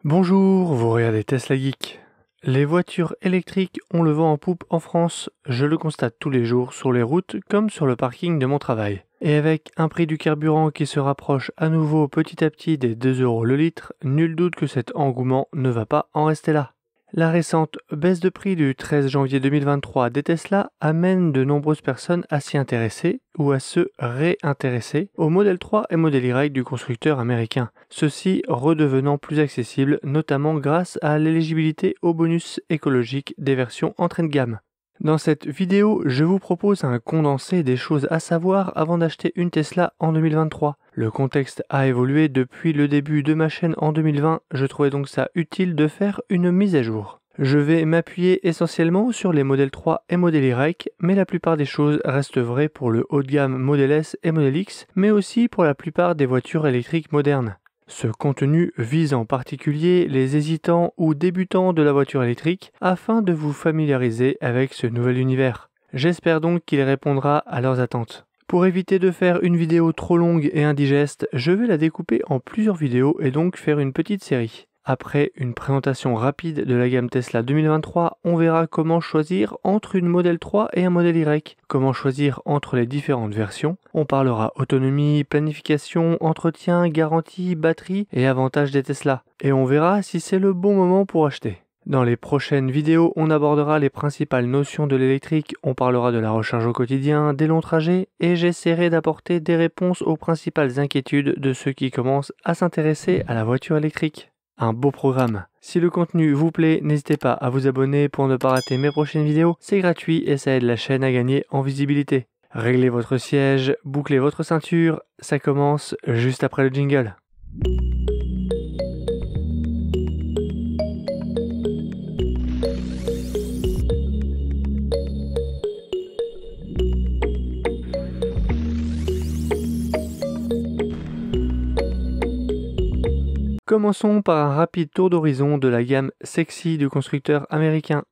Bonjour, vous regardez Tesla Geek. Les voitures électriques ont le vent en poupe en France, je le constate tous les jours sur les routes comme sur le parking de mon travail. Et avec un prix du carburant qui se rapproche à nouveau petit à petit des 2 € le litre, nul doute que cet engouement ne va pas en rester là. La récente baisse de prix du 13 janvier 2023 des Tesla amène de nombreuses personnes à s'y intéresser ou à se réintéresser au Model 3 et Model Y du constructeur américain, ceux-ci redevenant plus accessibles notamment grâce à l'éligibilité aux bonus écologiques des versions entrée de gamme. Dans cette vidéo, je vous propose un condensé des choses à savoir avant d'acheter une Tesla en 2023. Le contexte a évolué depuis le début de ma chaîne en 2020, je trouvais donc ça utile de faire une mise à jour. Je vais m'appuyer essentiellement sur les Model 3 et Model Y, mais la plupart des choses restent vraies pour le haut de gamme Model S et Model X, mais aussi pour la plupart des voitures électriques modernes. Ce contenu vise en particulier les hésitants ou débutants de la voiture électrique afin de vous familiariser avec ce nouvel univers. J'espère donc qu'il répondra à leurs attentes. Pour éviter de faire une vidéo trop longue et indigeste, je vais la découper en plusieurs vidéos et donc faire une petite série. Après une présentation rapide de la gamme Tesla 2023, on verra comment choisir entre une Model 3 et un Model Y, comment choisir entre les différentes versions, on parlera autonomie, planification, entretien, garantie, batterie et avantages des Tesla, et on verra si c'est le bon moment pour acheter. Dans les prochaines vidéos, on abordera les principales notions de l'électrique, on parlera de la recharge au quotidien, des longs trajets, et j'essaierai d'apporter des réponses aux principales inquiétudes de ceux qui commencent à s'intéresser à la voiture électrique. Un beau programme. Si le contenu vous plaît, n'hésitez pas à vous abonner pour ne pas rater mes prochaines vidéos. C'est gratuit et ça aide la chaîne à gagner en visibilité. Réglez votre siège, bouclez votre ceinture, ça commence juste après le jingle. Commençons par un rapide tour d'horizon de la gamme sexy du constructeur américain.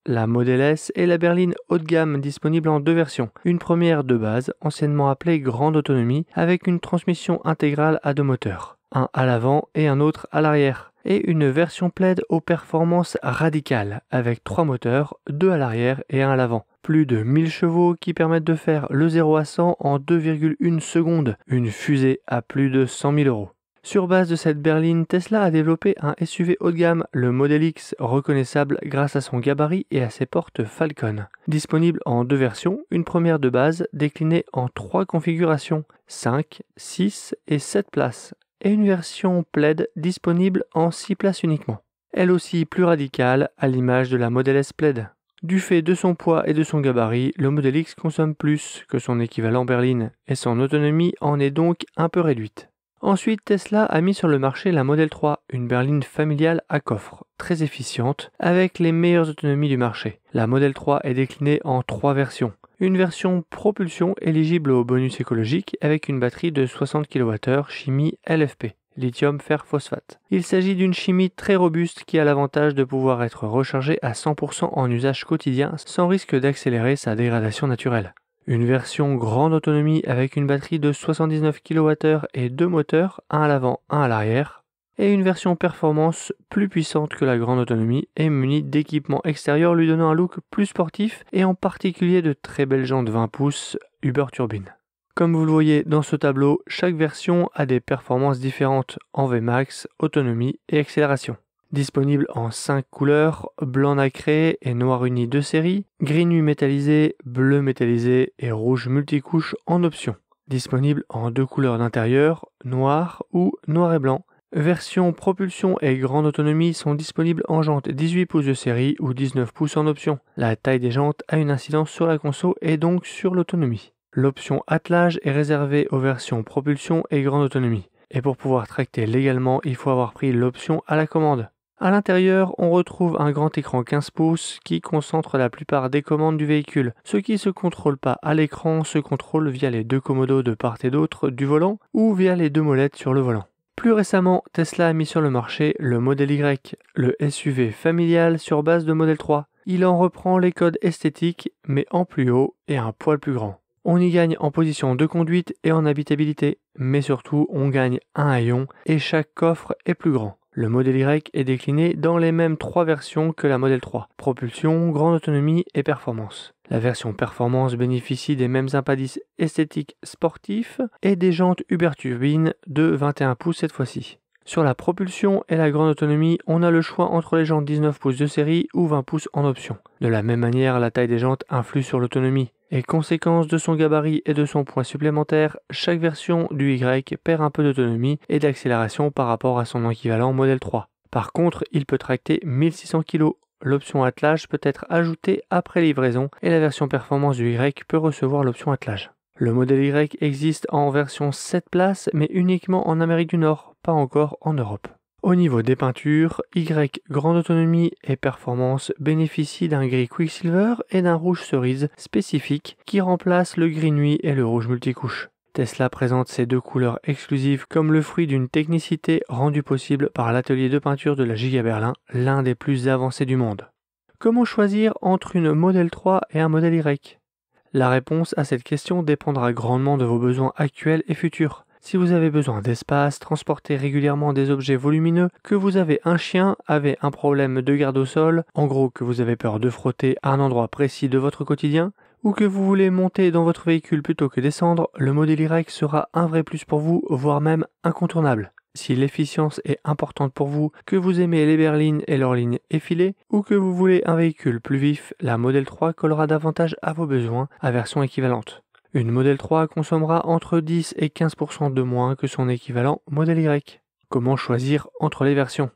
La Model S est la berline haut de gamme disponible en deux versions. Une première de base, anciennement appelée grande autonomie, avec une transmission intégrale à deux moteurs. Un à l'avant et un autre à l'arrière. Et une version plaid aux performances radicales, avec 3 moteurs, 2 à l'arrière et 1 à l'avant. Plus de 1000 chevaux qui permettent de faire le 0 à 100 en 2,1 secondes. Une fusée à plus de 100 000 €. Sur base de cette berline, Tesla a développé un SUV haut de gamme, le Model X, reconnaissable grâce à son gabarit et à ses portes Falcon. Disponible en deux versions, une première de base déclinée en 3 configurations, 5, 6 et 7 places, et une version plaid disponible en 6 places uniquement. Elle aussi plus radicale, à l'image de la Model S plaid. Du fait de son poids et de son gabarit, le Model X consomme plus que son équivalent berline, et son autonomie en est donc un peu réduite. Ensuite, Tesla a mis sur le marché la Model 3, une berline familiale à coffre, très efficiente, avec les meilleures autonomies du marché. La Model 3 est déclinée en 3 versions. Une version propulsion éligible au bonus écologique avec une batterie de 60 kWh chimie LFP, lithium fer phosphate. Il s'agit d'une chimie très robuste qui a l'avantage de pouvoir être rechargée à 100% en usage quotidien sans risque d'accélérer sa dégradation naturelle. Une version grande autonomie avec une batterie de 79 kWh et 2 moteurs, un à l'avant, un à l'arrière. Et une version performance plus puissante que la grande autonomie et munie d'équipements extérieurs lui donnant un look plus sportif et en particulier de très belles jantes 20 pouces Uber Turbine. Comme vous le voyez dans ce tableau, chaque version a des performances différentes en Vmax, autonomie et accélération. Disponible en 5 couleurs, blanc nacré et noir uni de série, gris nu métallisé, bleu métallisé et rouge multicouche en option. Disponible en 2 couleurs d'intérieur, noir ou noir et blanc. Version propulsion et grande autonomie sont disponibles en jantes 18 pouces de série ou 19 pouces en option. La taille des jantes a une incidence sur la conso et donc sur l'autonomie. L'option attelage est réservée aux versions propulsion et grande autonomie. Et pour pouvoir tracter légalement, il faut avoir pris l'option à la commande. À l'intérieur, on retrouve un grand écran 15 pouces qui concentre la plupart des commandes du véhicule. Ce qui ne se contrôle pas à l'écran se contrôle via les deux commodos de part et d'autre du volant ou via les deux molettes sur le volant. Plus récemment, Tesla a mis sur le marché le Model Y, le SUV familial sur base de Model 3. Il en reprend les codes esthétiques, mais en plus haut et un poil plus grand. On y gagne en position de conduite et en habitabilité, mais surtout on gagne un haillon et chaque coffre est plus grand. Le modèle Y est décliné dans les mêmes 3 versions que la modèle 3, propulsion, grande autonomie et performance. La version performance bénéficie des mêmes impadis esthétiques sportifs et des jantes Uber Turbine de 21 pouces cette fois-ci. Sur la propulsion et la grande autonomie, on a le choix entre les jantes 19 pouces de série ou 20 pouces en option. De la même manière, la taille des jantes influe sur l'autonomie. Et conséquence de son gabarit et de son poids supplémentaire, chaque version du Y perd un peu d'autonomie et d'accélération par rapport à son équivalent modèle 3. Par contre, il peut tracter 1600 kg. L'option attelage peut être ajoutée après livraison et la version performance du Y peut recevoir l'option attelage. Le modèle Y existe en version 7 places mais uniquement en Amérique du Nord, pas encore en Europe. Au niveau des peintures, Y grande autonomie et performance bénéficie d'un gris Quicksilver et d'un rouge cerise spécifique qui remplace le gris nuit et le rouge multicouche. Tesla présente ces 2 couleurs exclusives comme le fruit d'une technicité rendue possible par l'atelier de peinture de la Giga Berlin, l'un des plus avancés du monde. Comment choisir entre une modèle 3 et un modèle Y? La réponse à cette question dépendra grandement de vos besoins actuels et futurs. Si vous avez besoin d'espace, transporter régulièrement des objets volumineux, que vous avez un chien, avez un problème de garde au sol, en gros que vous avez peur de frotter à un endroit précis de votre quotidien, ou que vous voulez monter dans votre véhicule plutôt que descendre, le modèle Y sera un vrai plus pour vous, voire même incontournable. Si l'efficience est importante pour vous, que vous aimez les berlines et leurs lignes effilées, ou que vous voulez un véhicule plus vif, la modèle 3 collera davantage à vos besoins à version équivalente. Une modèle 3 consommera entre 10 et 15% de moins que son équivalent modèle Y. Comment choisir entre les versions?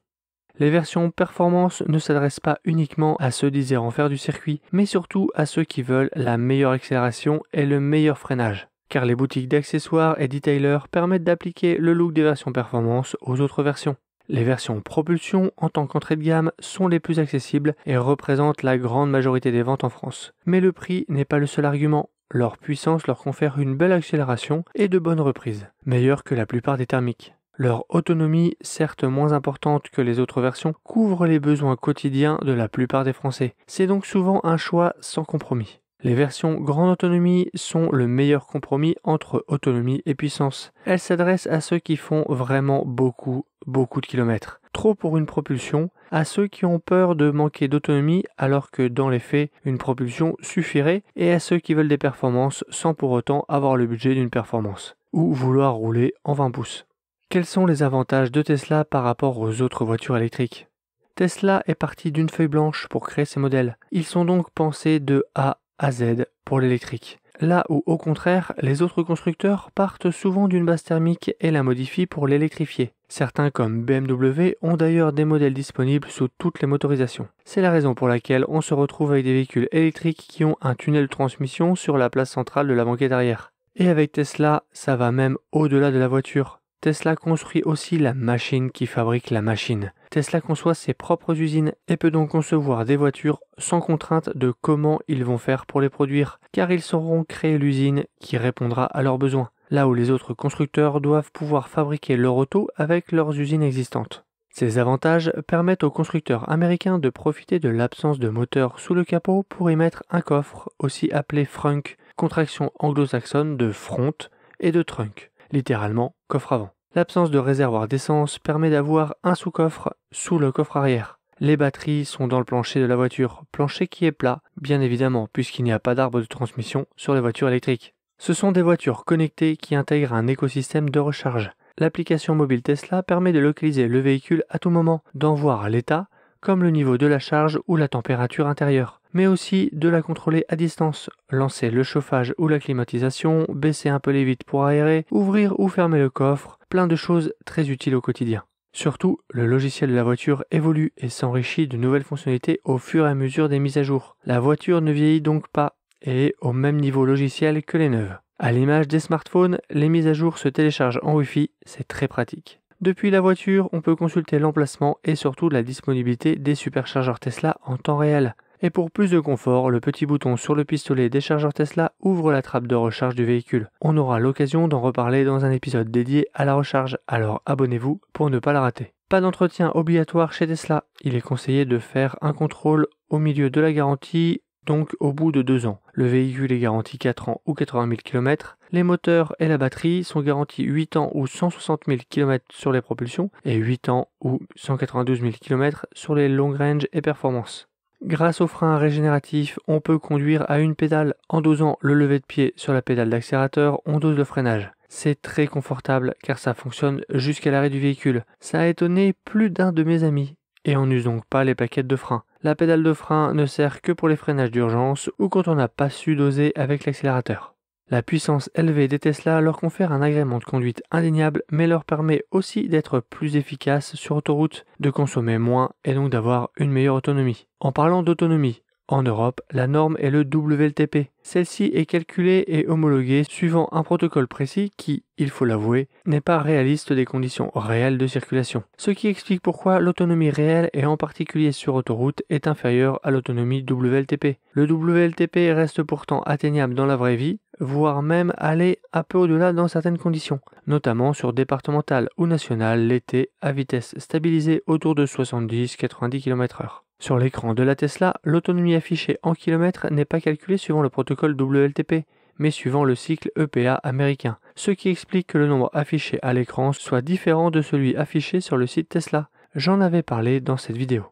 Les versions performance ne s'adressent pas uniquement à ceux désirant faire du circuit, mais surtout à ceux qui veulent la meilleure accélération et le meilleur freinage. Car les boutiques d'accessoires et detailers permettent d'appliquer le look des versions performance aux autres versions. Les versions propulsion en tant qu'entrée de gamme sont les plus accessibles et représentent la grande majorité des ventes en France. Mais le prix n'est pas le seul argument. Leur puissance leur confère une belle accélération et de bonnes reprises, meilleures que la plupart des thermiques. Leur autonomie, certes moins importante que les autres versions, couvre les besoins quotidiens de la plupart des Français. C'est donc souvent un choix sans compromis. Les versions grande autonomie sont le meilleur compromis entre autonomie et puissance. Elles s'adressent à ceux qui font vraiment beaucoup de kilomètres. Trop pour une propulsion, à ceux qui ont peur de manquer d'autonomie alors que dans les faits, une propulsion suffirait, et à ceux qui veulent des performances sans pour autant avoir le budget d'une performance, ou vouloir rouler en 20 pouces. Quels sont les avantages de Tesla par rapport aux autres voitures électriques? Tesla est parti d'une feuille blanche pour créer ces modèles. Ils sont donc pensés de A à Z pour l'électrique. Là où, au contraire, les autres constructeurs partent souvent d'une base thermique et la modifient pour l'électrifier. Certains comme BMW ont d'ailleurs des modèles disponibles sous toutes les motorisations. C'est la raison pour laquelle on se retrouve avec des véhicules électriques qui ont un tunnel de transmission sur la place centrale de la banquette arrière. Et avec Tesla, ça va même au-delà de la voiture. Tesla construit aussi la machine qui fabrique la machine. Tesla conçoit ses propres usines et peut donc concevoir des voitures sans contrainte de comment ils vont faire pour les produire, car ils sauront créer l'usine qui répondra à leurs besoins, là où les autres constructeurs doivent pouvoir fabriquer leur auto avec leurs usines existantes. Ces avantages permettent aux constructeurs américains de profiter de l'absence de moteur sous le capot pour y mettre un coffre, aussi appelé frunk, contraction anglo-saxonne de front et de trunk, littéralement coffre avant. L'absence de réservoir d'essence permet d'avoir un sous-coffre sous le coffre arrière. Les batteries sont dans le plancher de la voiture, plancher qui est plat, bien évidemment, puisqu'il n'y a pas d'arbre de transmission sur les voitures électriques. Ce sont des voitures connectées qui intègrent un écosystème de recharge. L'application mobile Tesla permet de localiser le véhicule à tout moment, d'en voir l'état, comme le niveau de la charge ou la température intérieure, mais aussi de la contrôler à distance, lancer le chauffage ou la climatisation, baisser un peu les vitres pour aérer, ouvrir ou fermer le coffre, plein de choses très utiles au quotidien. Surtout, le logiciel de la voiture évolue et s'enrichit de nouvelles fonctionnalités au fur et à mesure des mises à jour. La voiture ne vieillit donc pas et est au même niveau logiciel que les neuves. À l'image des smartphones, les mises à jour se téléchargent en Wi-Fi, c'est très pratique. Depuis la voiture, on peut consulter l'emplacement et surtout la disponibilité des superchargeurs Tesla en temps réel. Et pour plus de confort, le petit bouton sur le pistolet des chargeurs Tesla ouvre la trappe de recharge du véhicule. On aura l'occasion d'en reparler dans un épisode dédié à la recharge, alors abonnez-vous pour ne pas la rater. Pas d'entretien obligatoire chez Tesla, il est conseillé de faire un contrôle au milieu de la garantie donc au bout de 2 ans. Le véhicule est garanti 4 ans ou 80 000 km. Les moteurs et la batterie sont garantis 8 ans ou 160 000 km sur les propulsions et 8 ans ou 192 000 km sur les long range et performances. Grâce aux freins régénératifs, on peut conduire à une pédale. En dosant le lever de pied sur la pédale d'accélérateur, on dose le freinage. C'est très confortable car ça fonctionne jusqu'à l'arrêt du véhicule. Ça a étonné plus d'un de mes amis. Et on n'use donc pas les plaquettes de frein. La pédale de frein ne sert que pour les freinages d'urgence ou quand on n'a pas su doser avec l'accélérateur. La puissance élevée des Tesla leur confère un agrément de conduite indéniable mais leur permet aussi d'être plus efficaces sur autoroute, de consommer moins et donc d'avoir une meilleure autonomie. En parlant d'autonomie, en Europe, la norme est le WLTP. Celle-ci est calculée et homologuée suivant un protocole précis qui, il faut l'avouer, n'est pas réaliste des conditions réelles de circulation. Ce qui explique pourquoi l'autonomie réelle et en particulier sur autoroute est inférieure à l'autonomie WLTP. Le WLTP reste pourtant atteignable dans la vraie vie, voire même aller un peu au-delà dans certaines conditions, notamment sur départemental ou national l'été à vitesse stabilisée autour de 70-90 km/h. Sur l'écran de la Tesla, l'autonomie affichée en kilomètres n'est pas calculée suivant le protocole WLTP, mais suivant le cycle EPA américain, ce qui explique que le nombre affiché à l'écran soit différent de celui affiché sur le site Tesla. J'en avais parlé dans cette vidéo.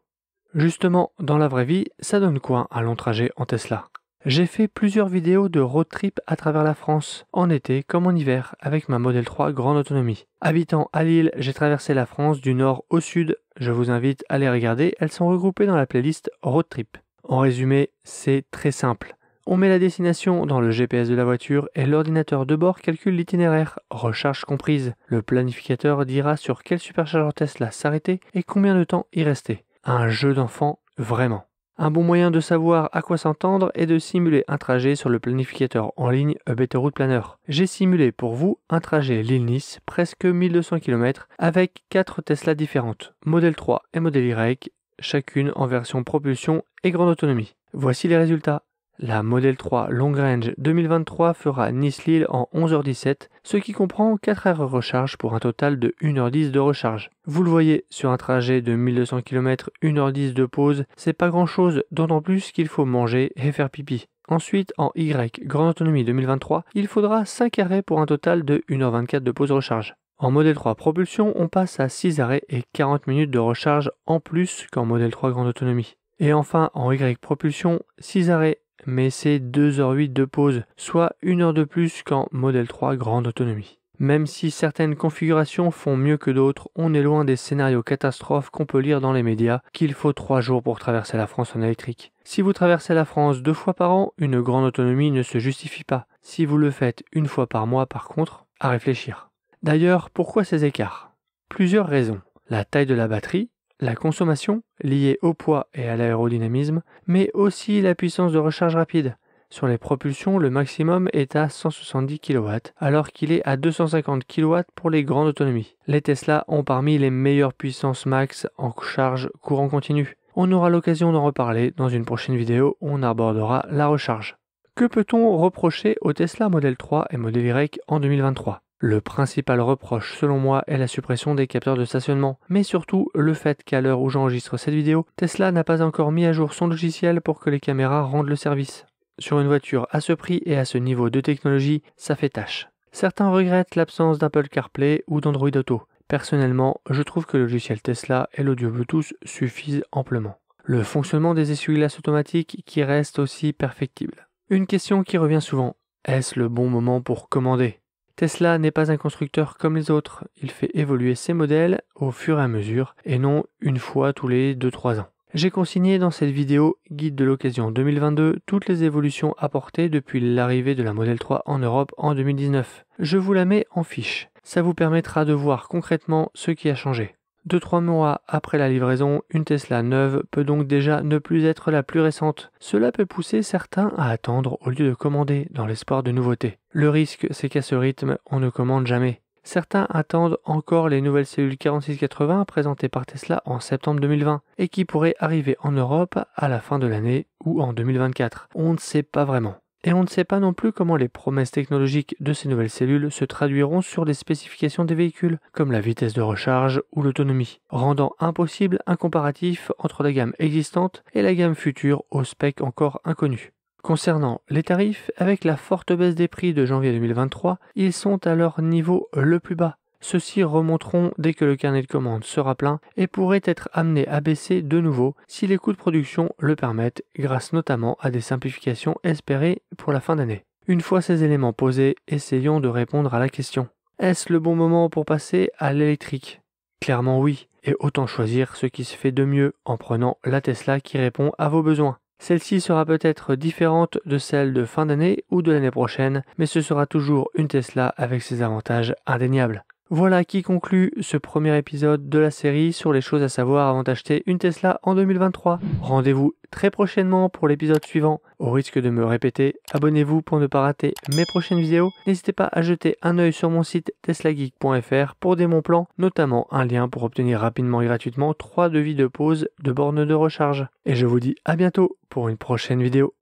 Justement, dans la vraie vie, ça donne quoi un long trajet en Tesla ? J'ai fait plusieurs vidéos de road trip à travers la France, en été comme en hiver, avec ma Model 3 grande autonomie. Habitant à Lille, j'ai traversé la France du nord au sud. Je vous invite à les regarder, elles sont regroupées dans la playlist road trip. En résumé, c'est très simple. On met la destination dans le GPS de la voiture et l'ordinateur de bord calcule l'itinéraire, recharge comprise. Le planificateur dira sur quel superchargeur Tesla s'arrêter et combien de temps y rester. Un jeu d'enfant, vraiment. Un bon moyen de savoir à quoi s'entendre est de simuler un trajet sur le planificateur en ligne A Better Route Planner. J'ai simulé pour vous un trajet Lille-Nice, presque 1200 km, avec 4 Tesla différentes, Model 3 et Model Y, chacune en version propulsion et grande autonomie. Voici les résultats. La Model 3 Long Range 2023 fera Nice-Lille en 11h17, ce qui comprend 4 heures de recharge pour un total de 1h10 de recharge. Vous le voyez, sur un trajet de 1200 km, 1h10 de pause, c'est pas grand chose, d'autant plus qu'il faut manger et faire pipi. Ensuite, en Y Grande Autonomie 2023, il faudra 5 arrêts pour un total de 1h24 de pause recharge. En Model 3 Propulsion, on passe à 6 arrêts et 40 minutes de recharge en plus qu'en Model 3 Grande Autonomie. Et enfin, en Y Propulsion, 6 arrêts, mais c'est 2h08 de pause, soit 1 heure de plus qu'en Model 3 Grande Autonomie. Même si certaines configurations font mieux que d'autres, on est loin des scénarios catastrophes qu'on peut lire dans les médias, qu'il faut 3 jours pour traverser la France en électrique. Si vous traversez la France 2 fois par an, une grande autonomie ne se justifie pas. Si vous le faites 1 fois par mois par contre, à réfléchir. D'ailleurs, pourquoi ces écarts ? Plusieurs raisons. La taille de la batterie, la consommation, liée au poids et à l'aérodynamisme, mais aussi la puissance de recharge rapide. Sur les propulsions, le maximum est à 170 kW, alors qu'il est à 250 kW pour les grandes autonomies. Les Tesla ont parmi les meilleures puissances max en charge courant continu. On aura l'occasion d'en reparler dans une prochaine vidéo où on abordera la recharge. Que peut-on reprocher aux Tesla Model 3 et Model Y en 2023 ? Le principal reproche selon moi est la suppression des capteurs de stationnement, mais surtout le fait qu'à l'heure où j'enregistre cette vidéo, Tesla n'a pas encore mis à jour son logiciel pour que les caméras rendent le service. Sur une voiture à ce prix et à ce niveau de technologie, ça fait tâche. Certains regrettent l'absence d'Apple CarPlay ou d'Android Auto. Personnellement, je trouve que le logiciel Tesla et l'audio Bluetooth suffisent amplement. Le fonctionnement des essuie-glaces automatiques qui reste aussi perfectible. Une question qui revient souvent, est-ce le bon moment pour commander ? Tesla n'est pas un constructeur comme les autres, il fait évoluer ses modèles au fur et à mesure et non une fois tous les 2-3 ans. J'ai consigné dans cette vidéo Guide de l'occasion 2022 toutes les évolutions apportées depuis l'arrivée de la Model 3 en Europe en 2019. Je vous la mets en fiche, ça vous permettra de voir concrètement ce qui a changé. 2-3 mois après la livraison, une Tesla neuve peut donc déjà ne plus être la plus récente. Cela peut pousser certains à attendre au lieu de commander dans l'espoir de nouveautés. Le risque, c'est qu'à ce rythme, on ne commande jamais. Certains attendent encore les nouvelles cellules 4680 présentées par Tesla en septembre 2020 et qui pourraient arriver en Europe à la fin de l'année ou en 2024. On ne sait pas vraiment. Et on ne sait pas non plus comment les promesses technologiques de ces nouvelles cellules se traduiront sur les spécifications des véhicules, comme la vitesse de recharge ou l'autonomie, rendant impossible un comparatif entre la gamme existante et la gamme future aux specs encore inconnus. Concernant les tarifs, avec la forte baisse des prix de janvier 2023, ils sont à leur niveau le plus bas. Ceux-ci remonteront dès que le carnet de commandes sera plein et pourraient être amenés à baisser de nouveau si les coûts de production le permettent, grâce notamment à des simplifications espérées pour la fin d'année. Une fois ces éléments posés, essayons de répondre à la question. Est-ce le bon moment pour passer à l'électrique? Clairement oui, et autant choisir ce qui se fait de mieux en prenant la Tesla qui répond à vos besoins. Celle-ci sera peut-être différente de celle de fin d'année ou de l'année prochaine, mais ce sera toujours une Tesla avec ses avantages indéniables. Voilà qui conclut ce premier épisode de la série sur les choses à savoir avant d'acheter une Tesla en 2023. Rendez-vous très prochainement pour l'épisode suivant. Au risque de me répéter, abonnez-vous pour ne pas rater mes prochaines vidéos. N'hésitez pas à jeter un œil sur mon site teslageek.fr pour des bons plans, notamment un lien pour obtenir rapidement et gratuitement 3 devis de pause de bornes de recharge. Et je vous dis à bientôt pour une prochaine vidéo.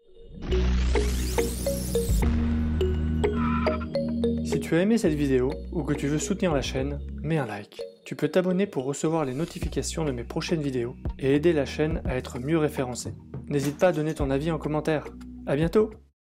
Si tu as aimé cette vidéo ou que tu veux soutenir la chaîne, mets un like. Tu peux t'abonner pour recevoir les notifications de mes prochaines vidéos et aider la chaîne à être mieux référencée. N'hésite pas à donner ton avis en commentaire. À bientôt!